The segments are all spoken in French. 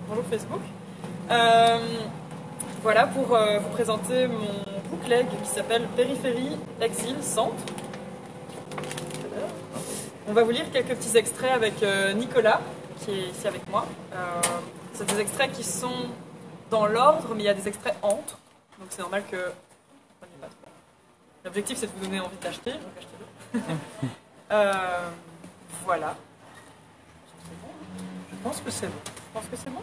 Bonjour Facebook. Voilà pour vous présenter mon bookleg qui s'appelle Périphérie, Exil, Centre. On va vous lire quelques petits extraits avec Nicolas, qui est ici avec moi. C'est des extraits qui sont dans l'ordre, mais il y a des extraits entre. Donc c'est normal que... L'objectif c'est de vous donner envie d'acheter, donc achetez-le. Voilà. Je pense que c'est bon. Je pense que c'est bon.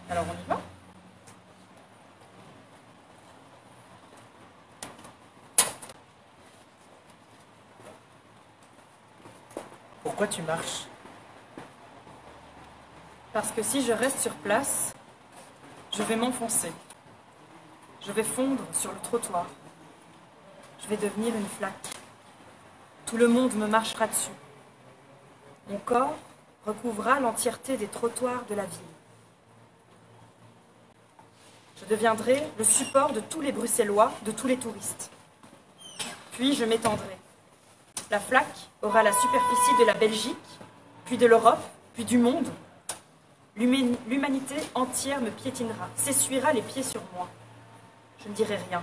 Alors on y va. Pourquoi tu marches? Parce que si je reste sur place, je vais m'enfoncer. Je vais fondre sur le trottoir. Je vais devenir une flaque. Tout le monde me marchera dessus. Mon corps recouvrira l'entièreté des trottoirs de la ville. Je deviendrai le support de tous les Bruxellois, de tous les touristes. Puis je m'étendrai. La flaque aura la superficie de la Belgique, puis de l'Europe, puis du monde. L'humanité entière me piétinera, s'essuiera les pieds sur moi. Je ne dirai rien.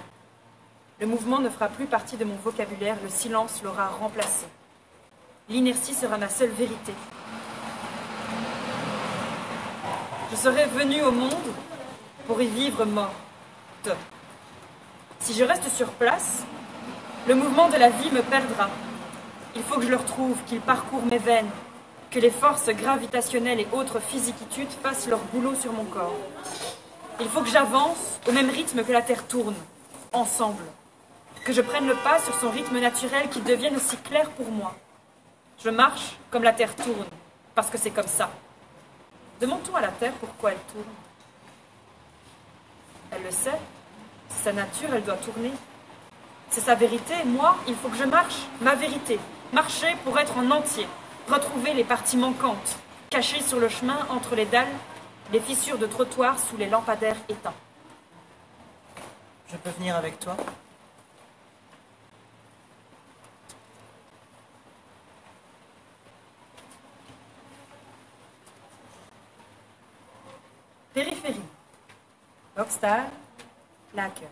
Le mouvement ne fera plus partie de mon vocabulaire, le silence l'aura remplacé. L'inertie sera ma seule vérité. Je serai venue au monde pour y vivre morte. Si je reste sur place, le mouvement de la vie me perdra. Il faut que je le retrouve, qu'il parcourt mes veines, que les forces gravitationnelles et autres physiquitudes fassent leur boulot sur mon corps. Il faut que j'avance au même rythme que la Terre tourne, ensemble. Que je prenne le pas sur son rythme naturel, qu'il devienne aussi clair pour moi. Je marche comme la Terre tourne, parce que c'est comme ça. Demande-toi à la Terre pourquoi elle tourne. Elle le sait, c'est sa nature, elle doit tourner. C'est sa vérité, moi, il faut que je marche, ma vérité. Marcher pour être en entier, retrouver les parties manquantes, cachées sur le chemin entre les dalles, les fissures de trottoirs sous les lampadaires éteints. Je peux venir avec toi? Périphérie. Rockstar, Lacker.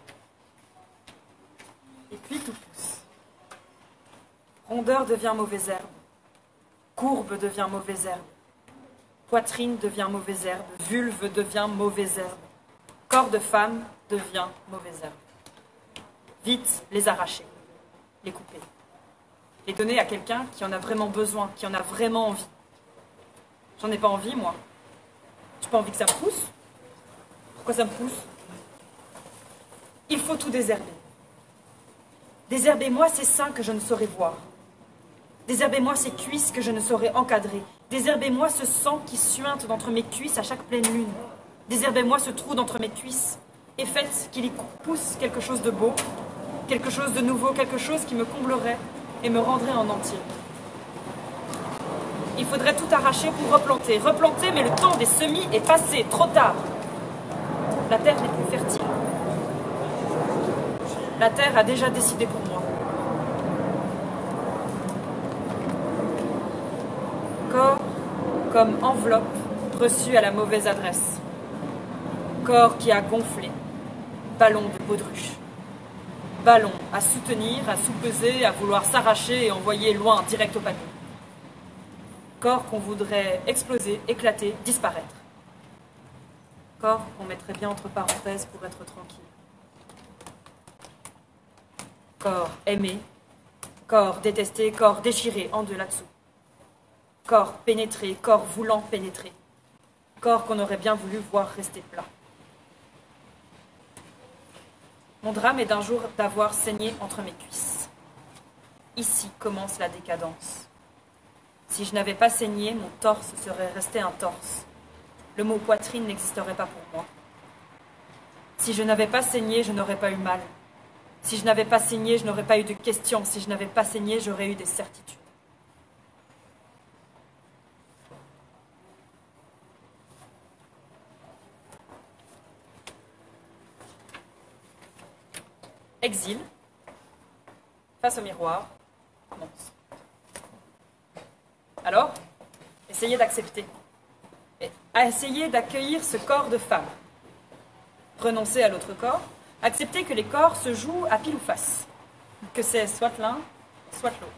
Et puis tout pousse. Rondeur devient mauvaise herbe. Courbe devient mauvaise herbe. Poitrine devient mauvaise herbe. Vulve devient mauvaise herbe. Corps de femme devient mauvaise herbe. Vite les arracher, les couper. Les donner à quelqu'un qui en a vraiment besoin, qui en a vraiment envie. J'en ai pas envie, moi. J'ai pas envie que ça me pousse. Pourquoi ça me pousse? Il faut tout désherber. Désherbez-moi ces seins que je ne saurais voir. Désherbez-moi ces cuisses que je ne saurais encadrer. Désherbez-moi ce sang qui suinte d'entre mes cuisses à chaque pleine lune. Désherbez-moi ce trou d'entre mes cuisses. Et faites qu'il y pousse quelque chose de beau, quelque chose de nouveau, quelque chose qui me comblerait et me rendrait en entier. Il faudrait tout arracher pour replanter. Replanter, mais le temps des semis est passé, trop tard. La terre n'est plus fertile. La terre a déjà décidé pour moi. Corps comme enveloppe reçue à la mauvaise adresse. Corps qui a gonflé. Ballon de baudruche. Ballon à soutenir, à sous-peser, à vouloir s'arracher et envoyer loin, direct au panier. Corps qu'on voudrait exploser, éclater, disparaître. Corps qu'on mettrait bien entre parenthèses pour être tranquille. Corps aimé, corps détesté, corps déchiré, en deux là-dessous. Corps pénétré, corps voulant pénétrer. Corps qu'on aurait bien voulu voir rester plat. Mon drame est d'un jour d'avoir saigné entre mes cuisses. Ici commence la décadence. Si je n'avais pas saigné, mon torse serait resté un torse. Le mot poitrine n'existerait pas pour moi. Si je n'avais pas saigné, je n'aurais pas eu mal. Si je n'avais pas saigné, je n'aurais pas eu de questions. Si je n'avais pas saigné, j'aurais eu des certitudes. Exil. Face au miroir. Commence. Alors, essayez d'accepter. à essayer d'accueillir ce corps de femme. Renoncer à l'autre corps, accepter que les corps se jouent à pile ou face, que c'est soit l'un, soit l'autre,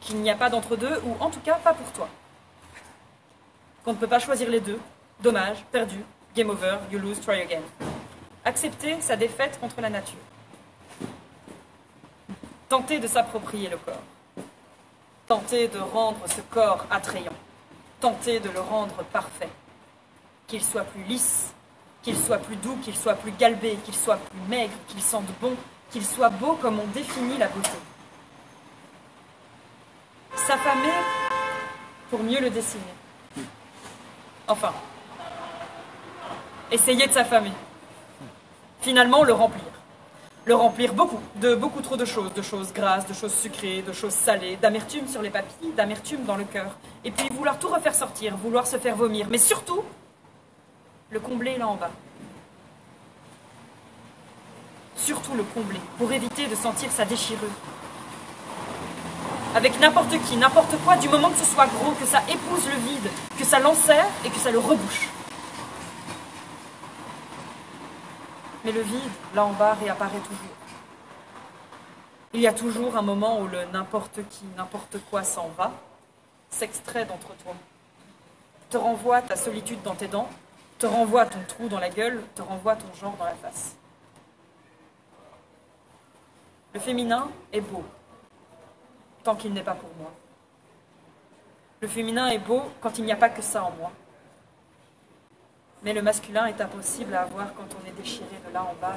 qu'il n'y a pas d'entre-deux, ou en tout cas pas pour toi, qu'on ne peut pas choisir les deux, dommage, perdu, game over, you lose, try again. Accepter sa défaite contre la nature. Tenter de s'approprier le corps. Tenter de rendre ce corps attrayant. Tenter de le rendre parfait. Qu'il soit plus lisse, qu'il soit plus doux, qu'il soit plus galbé, qu'il soit plus maigre, qu'il sente bon, qu'il soit beau comme on définit la beauté. S'affamer pour mieux le dessiner. Enfin, essayer de s'affamer. Finalement, le remplir. Le remplir de beaucoup trop de choses grasses, de choses sucrées, de choses salées, d'amertume sur les papilles, d'amertume dans le cœur. Et puis vouloir tout refaire sortir, vouloir se faire vomir. Mais surtout, le combler là en bas. Surtout le combler, pour éviter de sentir sa déchirure. Avec n'importe qui, n'importe quoi, du moment que ce soit gros, que ça épouse le vide, que ça l'enserre et que ça le rebouche. Mais le vide, là en bas, réapparaît toujours. Il y a toujours un moment où le n'importe qui, n'importe quoi s'en va, s'extrait d'entre toi, te renvoie ta solitude dans tes dents, te renvoie ton trou dans la gueule, te renvoie ton genre dans la face. Le féminin est beau, tant qu'il n'est pas pour moi. Le féminin est beau quand il n'y a pas que ça en moi. Mais le masculin est impossible à avoir quand on est déchiré de là en bas.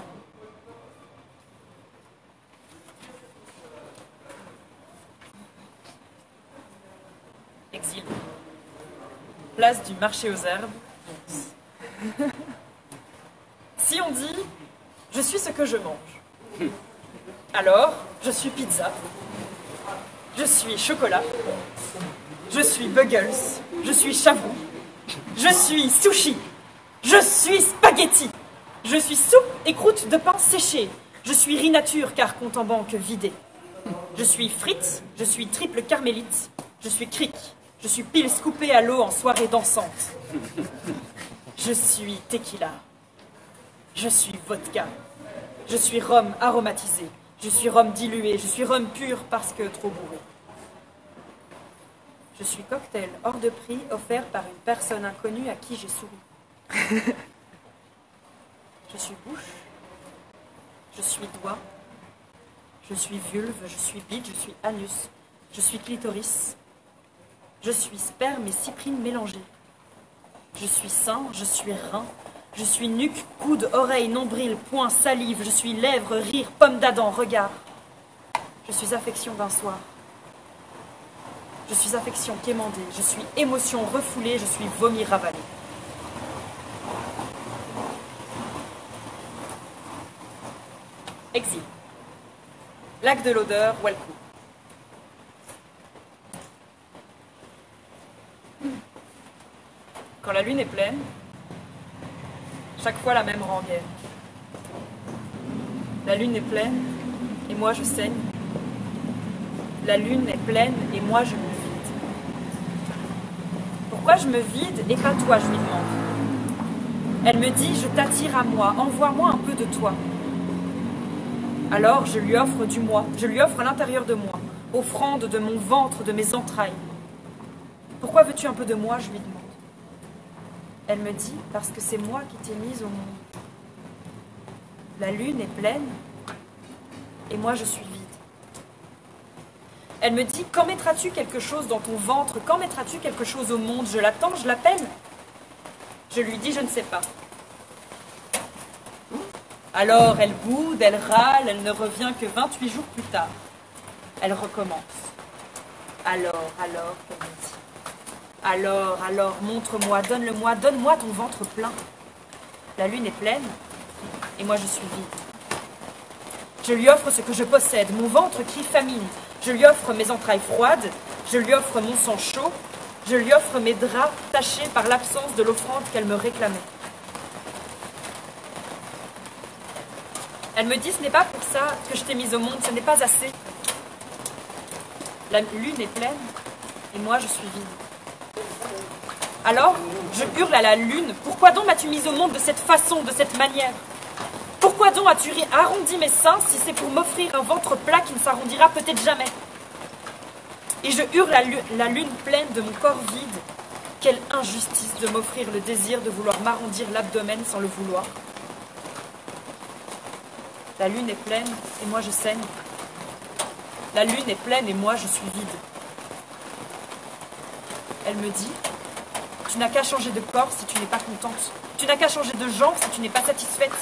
Exil. Place du marché aux herbes. Si on dit « je suis ce que je mange », alors je suis pizza, je suis chocolat, je suis buggles, je suis chavou, je suis sushi, je suis spaghetti, je suis soupe et croûte de pain séchée, je suis riz nature car compte en banque vidé, je suis frites, je suis triple carmélite, je suis cric, je suis pile scoopée à l'eau en soirée dansante, je suis tequila, je suis vodka, je suis rhum aromatisé, je suis rhum dilué, je suis rhum pur parce que trop bourré. Je suis cocktail hors de prix offert par une personne inconnue à qui j'ai souri. Je suis bouche, je suis doigt, je suis vulve, je suis bite, je suis anus, je suis clitoris, je suis sperme et cyprine mélangés. Je suis sein, je suis rein, je suis nuque, coude, oreille, nombril, poing, salive, je suis lèvres, rire, pomme d'Adam, regard. Je suis affection d'un soir. Je suis affection quémandée, je suis émotion refoulée, je suis vomi ravalé. Exil. Lac de l'odeur, Walcou. Quand la lune est pleine, chaque fois la même rengaine. La lune est pleine, et moi je saigne. La lune est pleine, et moi je me vide. Pourquoi je me vide et pas toi, je lui demande. Elle me dit, je t'attire à moi, envoie-moi un peu de toi. Alors je lui offre du moi, je lui offre à l'intérieur de moi, offrande de mon ventre, de mes entrailles. Pourquoi veux-tu un peu de moi, je lui demande. Elle me dit, parce que c'est moi qui t'ai mise au monde. La lune est pleine, et moi je suis vide. Elle me dit, quand mettras-tu quelque chose dans ton ventre? Quand mettras-tu quelque chose au monde? Je l'attends, je l'appelle. Je lui dis, je ne sais pas. Alors elle boude, elle râle, elle ne revient que 28 jours plus tard. Elle recommence. Alors, elle me dit. Alors, montre-moi, donne-le-moi, donne-moi ton ventre plein. La lune est pleine, et moi je suis vide. Je lui offre ce que je possède, mon ventre crie famine. Je lui offre mes entrailles froides, je lui offre mon sang chaud, je lui offre mes draps tachés par l'absence de l'offrande qu'elle me réclamait. Elle me dit, ce n'est pas pour ça que je t'ai mise au monde, ce n'est pas assez. La lune est pleine, et moi je suis vide. Alors, je hurle à la lune, pourquoi donc m'as-tu mise au monde de cette façon, de cette manière? Pourquoi donc as-tu arrondi mes seins si c'est pour m'offrir un ventre plat qui ne s'arrondira peut-être jamais? Et je hurle à la lune pleine de mon corps vide. Quelle injustice de m'offrir le désir de vouloir m'arrondir l'abdomen sans le vouloir. La lune est pleine et moi je saigne. La lune est pleine et moi je suis vide. Elle me dit, tu n'as qu'à changer de corps si tu n'es pas contente. Tu n'as qu'à changer de genre si tu n'es pas satisfaite.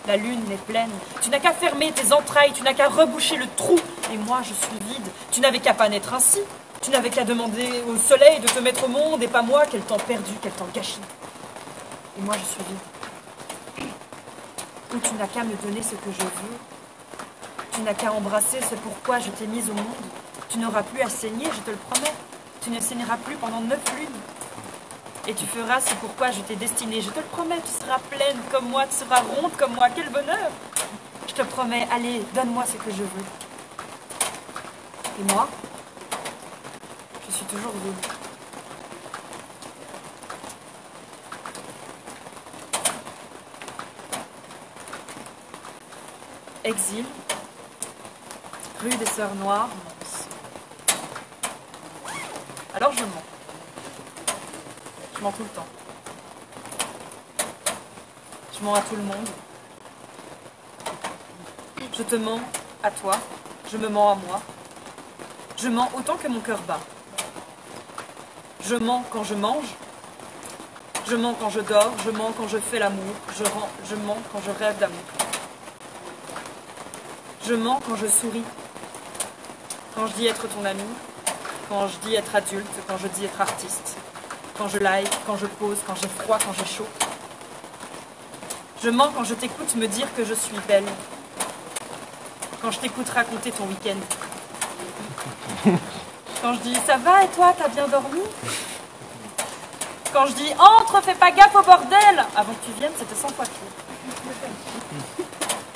La lune est pleine. Tu n'as qu'à fermer tes entrailles, tu n'as qu'à reboucher le trou. Et moi, je suis vide. Tu n'avais qu'à pas naître ainsi. Tu n'avais qu'à demander au soleil de te mettre au monde, et pas moi, quel temps perdu, quel temps gâché. Et moi, je suis vide. Ou tu n'as qu'à me donner ce que je veux. Tu n'as qu'à embrasser ce pourquoi je t'ai mise au monde. Tu n'auras plus à saigner, je te le promets. Tu ne saigneras plus pendant 9 lunes. Et tu feras ce pourquoi je t'ai destinée, je te le promets, tu seras pleine comme moi, tu seras ronde comme moi, quel bonheur! Je te promets, allez, donne-moi ce que je veux. Et moi, je suis toujours vide. Exil, rue des Sœurs Noires, Mons. Alors je mens. Je mens tout le temps. Je mens à tout le monde. Je te mens à toi. Je me mens à moi. Je mens autant que mon cœur bat. Je mens quand je mange. Je mens quand je dors. Je mens quand je fais l'amour. Je mens quand je rêve d'amour. Je mens quand je souris. Quand je dis être ton ami. Quand je dis être adulte. Quand je dis être artiste. Quand je like, quand je pose, quand j'ai froid, quand j'ai chaud. Je mens quand je t'écoute me dire que je suis belle. Quand je t'écoute raconter ton week-end. Quand je dis ça va et toi, t'as bien dormi? Quand je dis entre, fais pas gaffe au bordel. Avant que tu viennes, c'était 100 fois pire.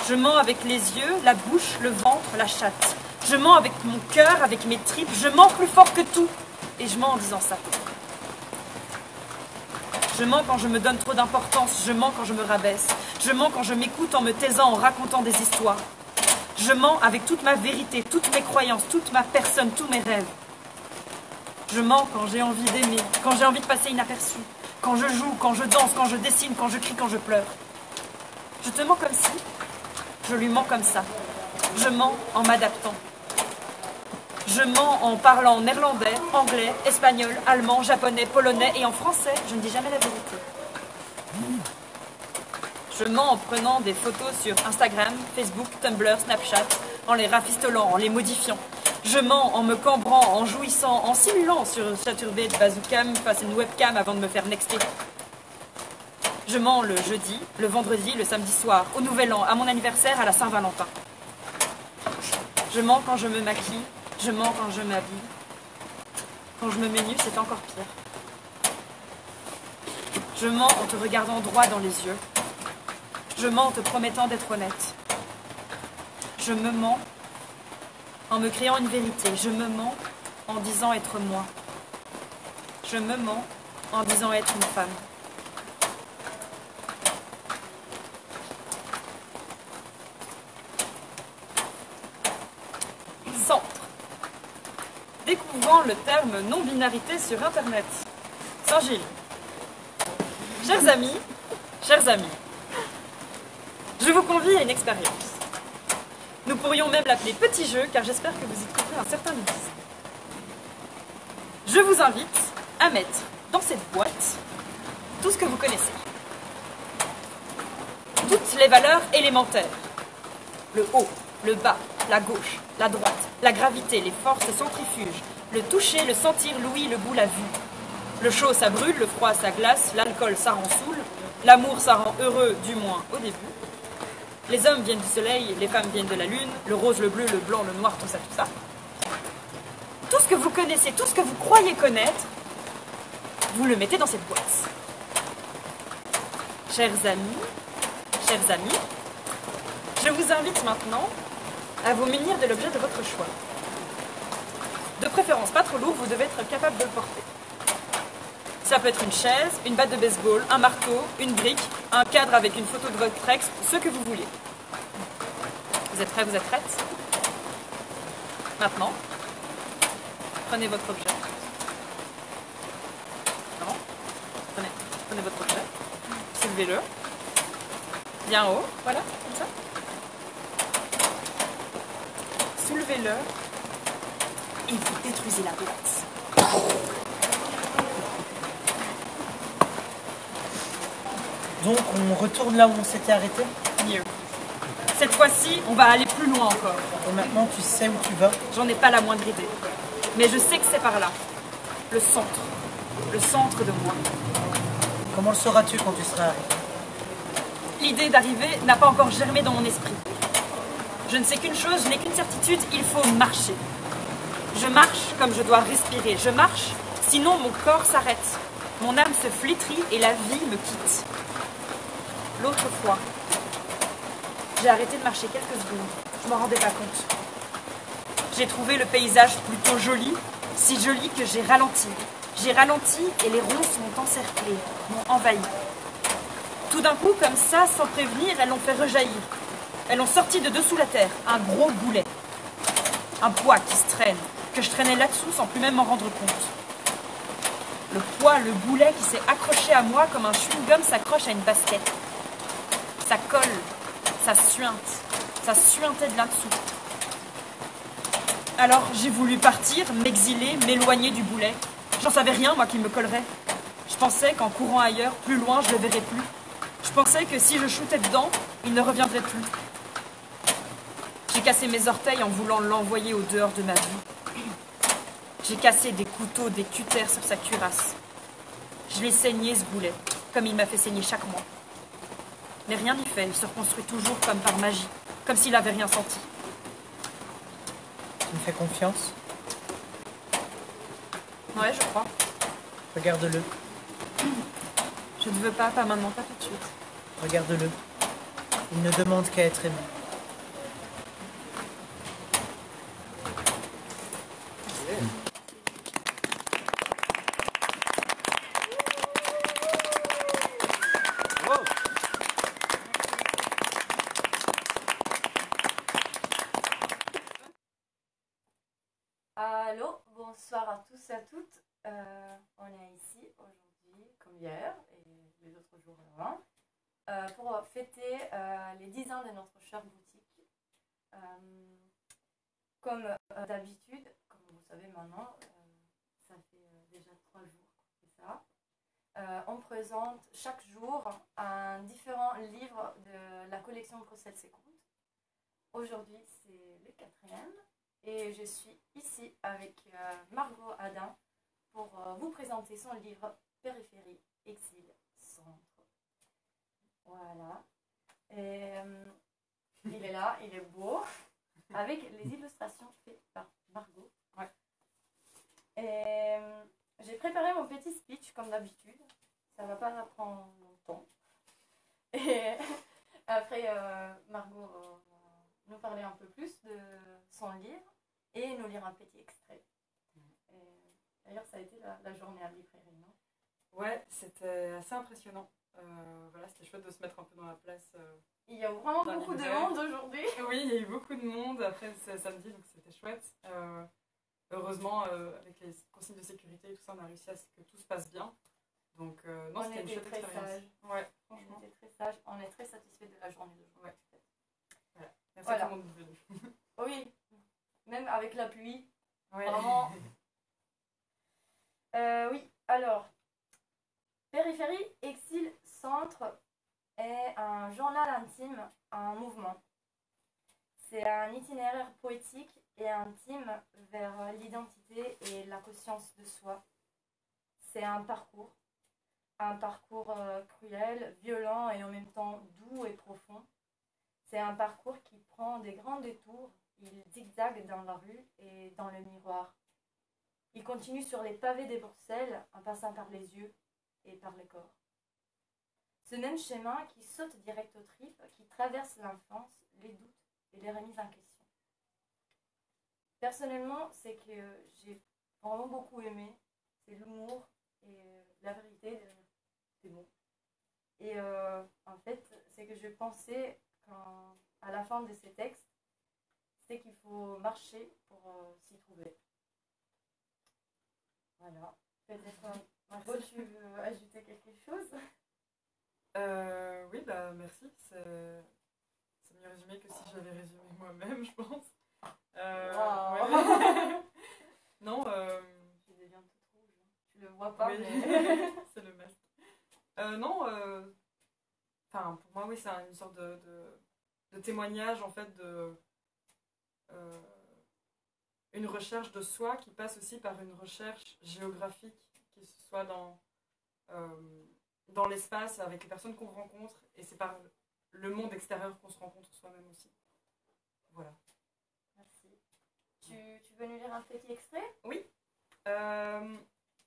Je mens avec les yeux, la bouche, le ventre, la chatte. Je mens avec mon cœur, avec mes tripes. Je mens plus fort que tout. Et je mens en disant ça. Je mens quand je me donne trop d'importance, je mens quand je me rabaisse. Je mens quand je m'écoute en me taisant, en racontant des histoires. Je mens avec toute ma vérité, toutes mes croyances, toute ma personne, tous mes rêves. Je mens quand j'ai envie d'aimer, quand j'ai envie de passer inaperçu. Quand je joue, quand je danse, quand je dessine, quand je crie, quand je pleure. Je te mens comme si, je lui mens comme ça. Je mens en m'adaptant. Je mens en parlant néerlandais, anglais, espagnol, allemand, japonais, polonais et en français, je ne dis jamais la vérité. Je mens en prenant des photos sur Instagram, Facebook, Tumblr, Snapchat, en les rafistolant, en les modifiant. Je mens en me cambrant, en jouissant, en simulant sur Chaturbate, Bazookam, face à une webcam avant de me faire nexter. Je mens le jeudi, le vendredi, le samedi soir, au Nouvel An, à mon anniversaire, à la Saint-Valentin. Je mens quand je me maquille. Je mens quand je m'habille. Quand je me mets nue, c'est encore pire. Je mens en te regardant droit dans les yeux. Je mens en te promettant d'être honnête. Je me mens en me créant une vérité. Je me mens en disant être moi. Je me mens en disant être une femme. Centre. Découvrant le terme non-binarité sur Internet. Saint-Gilles. Chers amis, je vous convie à une expérience. Nous pourrions même l'appeler petit jeu, car j'espère que vous y trouverez un certain ludique. Je vous invite à mettre dans cette boîte tout ce que vous connaissez. Toutes les valeurs élémentaires. Le haut, le bas, la gauche, la droite, la gravité, les forces centrifuges, le toucher, le sentir, l'ouïe, le goût, la vue. Le chaud, ça brûle, le froid, ça glace, l'alcool, ça rend saoul, l'amour, ça rend heureux, du moins au début. Les hommes viennent du soleil, les femmes viennent de la lune, le rose, le bleu, le blanc, le noir, tout ça, tout ça. Tout ce que vous connaissez, tout ce que vous croyez connaître, vous le mettez dans cette boîte. Chers amis, je vous invite maintenant à vous munir de l'objet de votre choix. De préférence pas trop lourd, vous devez être capable de le porter. Ça peut être une chaise, une batte de baseball, un marteau, une brique, un cadre avec une photo de votre ex, ce que vous voulez. Vous êtes prêts, vous êtes prêtes? Maintenant, prenez votre objet. Non. Prenez votre objet. Soulevez-le. Bien haut, voilà, comme ça. Soulevez-le. Et vous détruisez la boîte. Donc on retourne là où on s'était arrêté? Mieux. Cette fois-ci, on va aller plus loin encore. Et maintenant tu sais où tu vas? J'en ai pas la moindre idée. Mais je sais que c'est par là. Le centre. Le centre de moi. Comment le sauras-tu quand tu seras arrivé? L'idée d'arriver n'a pas encore germé dans mon esprit. Je ne sais qu'une chose, je n'ai qu'une certitude, il faut marcher. Je marche comme je dois respirer. Je marche, sinon mon corps s'arrête. Mon âme se flétrit et la vie me quitte. L'autre fois, j'ai arrêté de marcher quelques secondes. Je ne m'en rendais pas compte. J'ai trouvé le paysage plutôt joli, si joli que j'ai ralenti. J'ai ralenti et les ronces m'ont encerclé, m'ont envahi. Tout d'un coup, comme ça, sans prévenir, elles l'ont fait rejaillir. Elles ont sorti de dessous la terre un gros boulet. Un poids qui se traîne, que je traînais là-dessous sans plus même m'en rendre compte. Le poids, le boulet qui s'est accroché à moi comme un chewing-gum s'accroche à une basket. Ça colle, ça suintait de là-dessous. Alors j'ai voulu partir, m'exiler, m'éloigner du boulet. J'en savais rien, moi, qui me collerait. Je pensais qu'en courant ailleurs, plus loin, je le verrais plus. Je pensais que si je shootais dedans, il ne reviendrait plus. J'ai cassé mes orteils en voulant l'envoyer au dehors de ma vie. J'ai cassé des couteaux, des cutters sur sa cuirasse. Je l'ai saigné, ce boulet, comme il m'a fait saigner chaque mois. Mais rien n'y fait, il se reconstruit toujours comme par magie, comme s'il n'avait rien senti. Tu me fais confiance? Ouais, je crois. Regarde-le. Je ne veux pas maintenant, pas tout de suite. Regarde-le. Il ne demande qu'à être aimé. Allô, bonsoir à tous et à toutes. On est ici aujourd'hui, comme hier et les autres jours avant, pour fêter les 10 ans de notre chère boutique. Comme d'habitude, comme vous savez maintenant, ça fait déjà 3 jours qu'on fait ça. On présente chaque jour un différent livre de la collection Bruxelles Seconde. Aujourd'hui, c'est le 4e. Et je suis ici avec Margot Adin pour vous présenter son livre Périphérie, Exil, Centre. Voilà. Et il est là, il est beau, avec les illustrations faites par Margot. Ouais. Et j'ai préparé mon petit speech comme d'habitude. Ça ne va pas prendre longtemps. Et après, Margot va nous parler un peu plus de son livre et nous lire un petit extrait. D'ailleurs, ça a été la journée à la librairie, non? Ouais, c'était assez impressionnant. Voilà, c'était chouette de se mettre un peu dans la place. Il y a vraiment beaucoup de monde aujourd'hui. Oui, il y a eu beaucoup de monde. Après, c'est samedi, donc c'était chouette. Heureusement, avec les consignes de sécurité et tout ça, on a réussi à ce que tout se passe bien. Donc, non, c'était une chouette expérience. Ouais, franchement. On était très sages. On est très satisfaits de la journée d'aujourd'hui. Ouais. Voilà. Merci à tout le monde d'être venu. Oui, même avec la pluie. Ouais. Vraiment. Oui, alors, Périphérie, Exil, Centre est un journal intime en mouvement. C'est un itinéraire poétique et intime vers l'identité et la conscience de soi. C'est un parcours cruel, violent et en même temps doux et profond. C'est un parcours qui prend des grands détours, il zigzague dans la rue et dans le miroir. Il continue sur les pavés des Bruxelles en passant par les yeux et par le corps. Ce même schéma qui saute direct aux tripes, qui traverse l'enfance, les doutes et les remises en question. Personnellement, c'est que j'ai vraiment beaucoup aimé, c'est l'humour et la vraie Et en fait, c'est que je pensais à la fin de ces textes, c'est qu'il faut marcher pour s'y trouver. Voilà. Peut-être, Margot, tu veux ajouter quelque chose? Oui, bah merci. C'est mieux résumé que si j'avais résumé moi-même, je pense. Wow. Ouais. Non, Je deviens toute rouge. Tu le vois pas, oui. mais... C'est le masque. Non, enfin, pour moi, oui, c'est une sorte de témoignage, en fait, euh, une recherche de soi qui passe aussi par une recherche géographique, qui soit dans l'espace, avec les personnes qu'on rencontre, et c'est par le monde extérieur qu'on se rencontre soi-même aussi. Voilà. Merci. Tu veux nous lire un petit extrait? Oui.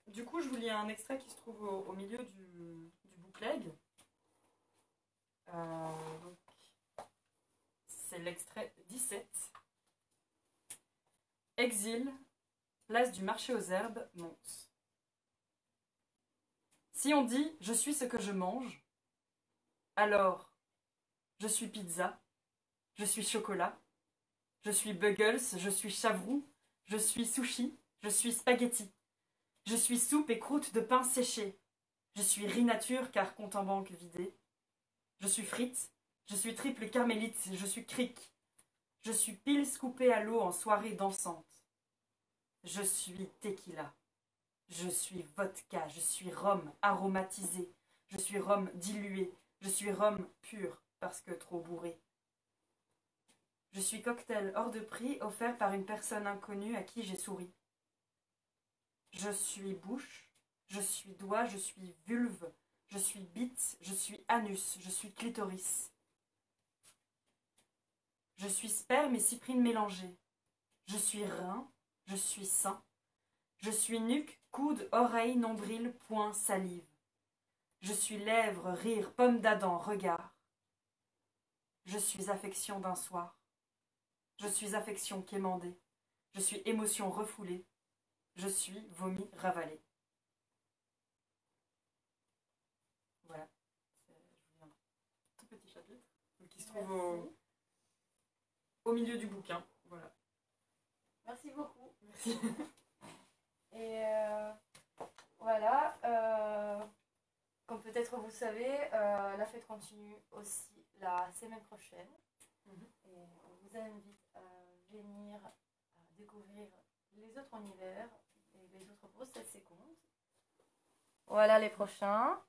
Du coup, je vous lis un extrait qui se trouve au milieu du bookleg. Donc, c'est l'extrait 17. Exil, place du marché aux herbes, Mons. Si on dit « je suis ce que je mange », alors je suis pizza, je suis chocolat, je suis buggles, je suis chavroux, je suis sushi, je suis spaghetti, je suis soupe et croûte de pain séché, je suis riz nature car compte en banque vidé, je suis frites, je suis triple carmélite, je suis cric, je suis pile scoopée à l'eau en soirée dansante, je suis tequila. Je suis vodka, je suis rhum aromatisé, je suis rhum dilué, je suis rhum pur parce que trop bourré. Je suis cocktail hors de prix offert par une personne inconnue à qui j'ai souri. Je suis bouche, je suis doigt, je suis vulve, je suis bite, je suis anus, je suis clitoris. Je suis sperme et cyprine mélangés. Je suis rein, je suis sein. Je suis nuque, coude, oreille, nombril, poing, salive. Je suis lèvres, rire, pomme d'Adam, regard. Je suis affection d'un soir. Je suis affection quémandée. Je suis émotion refoulée. Je suis vomi ravalé. Voilà. Je vous lis un tout petit chapitre qui se trouve au milieu du bouquin. Voilà. Merci beaucoup. Merci. Et voilà, comme peut-être vous savez, la fête continue aussi la semaine prochaine. Et on vous invite à venir découvrir les autres univers et les autres pauses cette seconde. Voilà les prochains.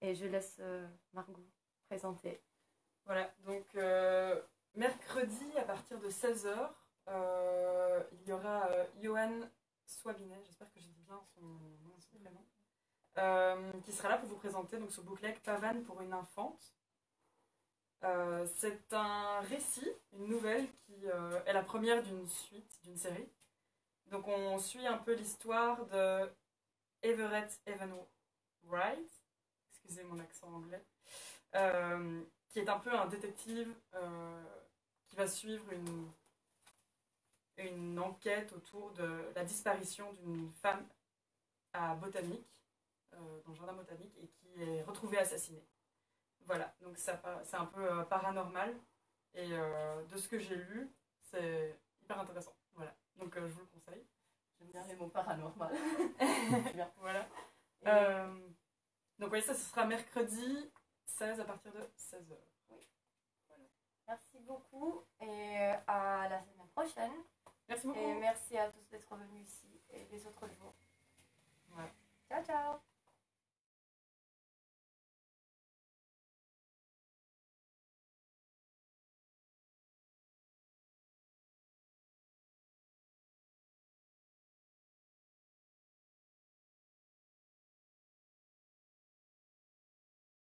Et je laisse Margot présenter. Voilà, donc mercredi à partir de 16h, il y aura Johan Swabinet, j'espère que j'ai dit bien son nom et son prénom, qui sera là pour vous présenter donc, ce booklet Pavane pour une infante. C'est un récit, une nouvelle qui est la première d'une suite, d'une série. Donc on suit un peu l'histoire de Everett Evenwright, excusez mon accent anglais, qui est un peu un détective qui va suivre une enquête autour de la disparition d'une femme à Botanique, dans le jardin botanique, et qui est retrouvée assassinée. Voilà, donc c'est un peu paranormal, et de ce que j'ai lu, c'est hyper intéressant. Voilà, donc je vous le conseille. J'aime bien les mots paranormal. Voilà. Donc oui, ça ce sera mercredi 16 à partir de 16h. Oui. Voilà. Merci beaucoup et à la semaine prochaine. Merci beaucoup. Et merci à tous d'être venus ici.